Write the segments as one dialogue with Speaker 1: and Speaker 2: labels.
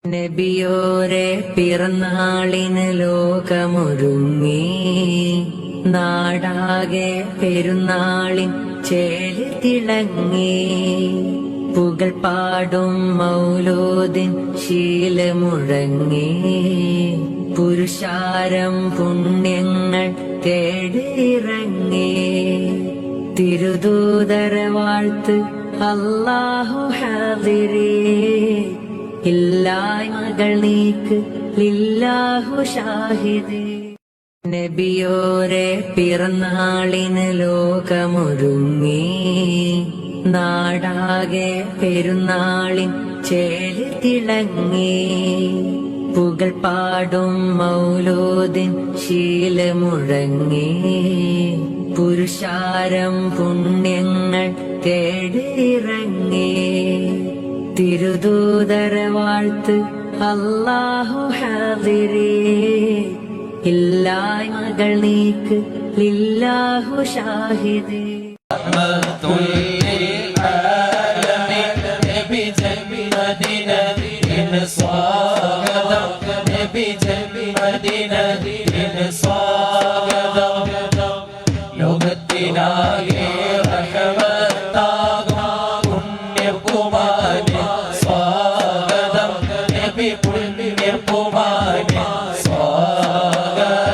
Speaker 1: നബിയോരെ പിറന്നാളിന് ലോകമൊരുങ്ങി, നാടാകെ പെരുന്നാളിൻ ചേല് തിളങ്ങി. പുകൾ പാടും മൗലൂദിൻ ശീലമുഴങ്ങി, പുരുഷാരം പുണ്യങ്ങൾ തേടിയിറങ്ങി. തിരുദൂതര വാഴ്ത്ത് അല്ലാഹു ഹാദിരേ, ഇല്ലായ്മകൾ നീക്ക് ലില്ലാഹു ഷാഹിദേ. നബിയോരെ പിറന്നാളിന് ലോകമൊരുങ്ങി, നാടാകെ പെരുന്നാളിൻ ചേല് തിളങ്ങി. പുകൾ പാടും മൗലൂദിൻ ശീലമുഴങ്ങി, പുരുഷാരം പുണ്യങ്ങൾ തേടിയിറങ്ങി. തിരുദൂതര വാഴ്ത്ത് അല്ലാഹു ഹാദിരേ, ഇല്ലായ്മകൾ നീക്ക് ലില്ലാഹു ഷാഹിദേ.
Speaker 2: ലോകത്തിനാകെ റഹ്മത്താകും പുണ്യകുമാരൻ സ്വാഗതം, നബി പുണ്യകുമാരൻ സ്വാഗതം.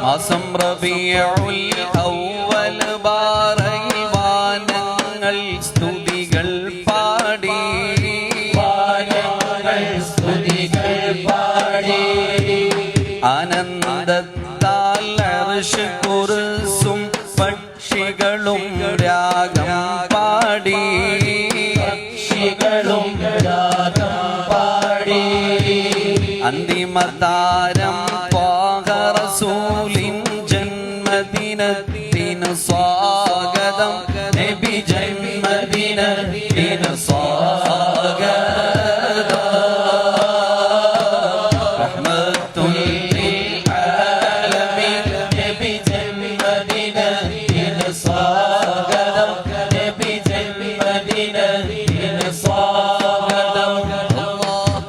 Speaker 2: മാസം റബീഉൽ അവ്വൽ ബാറയിൽ വാനങ്ങൾ സ്തുതികൾ പാടി, വാനങ്ങൾ സ്തുതികൾ പാടി. ആനന്ദത്താൽ അർശ് കുർസും പക്ഷികളും രാഗം പാടി, പക്ഷികളും രാഗം പാടി. അന്തിമതാരം ത്വാഹ റസൂലിൻ ജന്മദിനത്തിന് സ്വാഗതം, നബി ജന്മദിനത്തിന് സ്വാഗതം.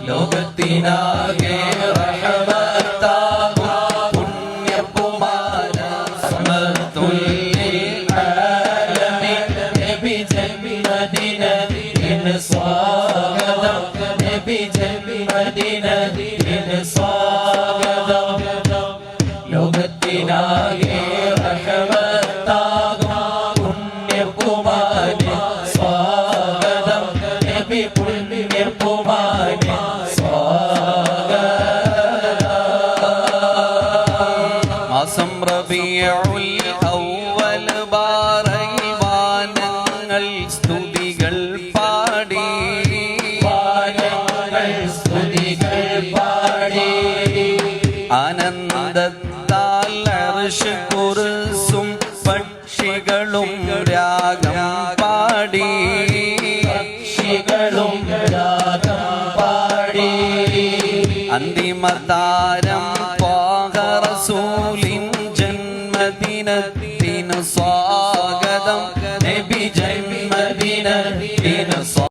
Speaker 2: ലോകത്തിനാകെ റഹ്മത്താകും പുണ്യകുമാരൻ റഹ്മത്തുൽ ലിൽ ആലമീൻ, നബി ജന്മദിനത്തിന് സ്വാഗതം, നബി ജന്മദിനത്തിന് സ്വാഗതം. ലോകത്തിനാകെ റഹ്മത്താകും പുണ്യകുമാരൻ സ്വാഗതം, നബി പുണ്യകുമാരൻ സ്വാഗതം. മാസം റബീഉൽ അവ്വൽ ബാറയിൽ വാനങ്ങൾ സ്തുതികൾ പാടി, വാനങ്ങൾ സ്തുതികൾ പാടി. ആനന്ദത്താൽ അർശ് കുർസും പക്ഷികളും രാഗം പാടി, പക്ഷികളും രാഗം പാടി. അന്തിമതാരം